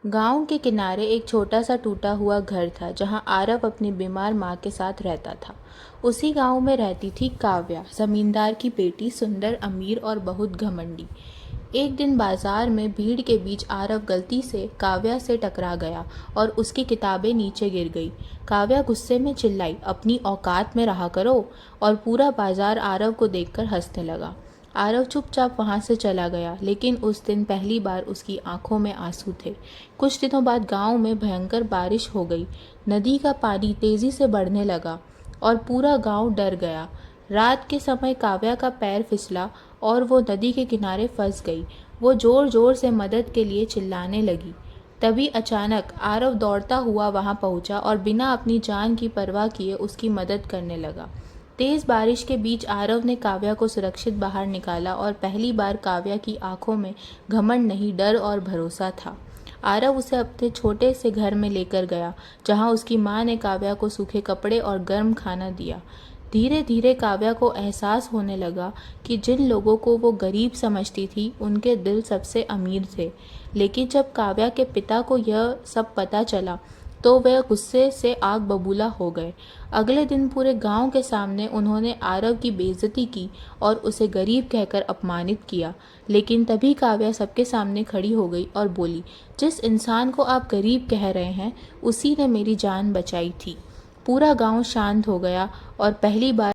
गांव के किनारे एक छोटा सा टूटा हुआ घर था जहां आरव अपनी बीमार माँ के साथ रहता था। उसी गांव में रहती थी काव्या, जमींदार की बेटी, सुंदर, अमीर और बहुत घमंडी। एक दिन बाजार में भीड़ के बीच आरव गलती से काव्या से टकरा गया और उसकी किताबें नीचे गिर गई। काव्या गुस्से में चिल्लाई, अपनी औकात में रहा करो। और पूरा बाजार आरव को देखकर हंसने लगा। आरव चुपचाप वहां से चला गया, लेकिन उस दिन पहली बार उसकी आंखों में आंसू थे। कुछ दिनों बाद गांव में भयंकर बारिश हो गई। नदी का पानी तेजी से बढ़ने लगा और पूरा गांव डर गया। रात के समय काव्या का पैर फिसला और वो नदी के किनारे फंस गई। वो जोर जोर से मदद के लिए चिल्लाने लगी। तभी अचानक आरव दौड़ता हुआ वहां पहुंचा और बिना अपनी जान की परवाह किए उसकी मदद करने लगा। तेज बारिश के बीच आरव ने काव्या को सुरक्षित बाहर निकाला और पहली बार काव्या की आंखों में घमंड नहीं, डर और भरोसा था। आरव उसे अपने छोटे से घर में लेकर गया, जहां उसकी माँ ने काव्या को सूखे कपड़े और गर्म खाना दिया। धीरे धीरे काव्या को एहसास होने लगा कि जिन लोगों को वो गरीब समझती थी, उनके दिल सबसे अमीर थे। लेकिन जब काव्या के पिता को यह सब पता चला तो वह गुस्से से आग बबूला हो गए। अगले दिन पूरे गांव के सामने उन्होंने आरव की बेइज्जती की और उसे गरीब कहकर अपमानित किया। लेकिन तभी काव्या सबके सामने खड़ी हो गई और बोली, जिस इंसान को आप गरीब कह रहे हैं, उसी ने मेरी जान बचाई थी। पूरा गांव शांत हो गया और पहली बार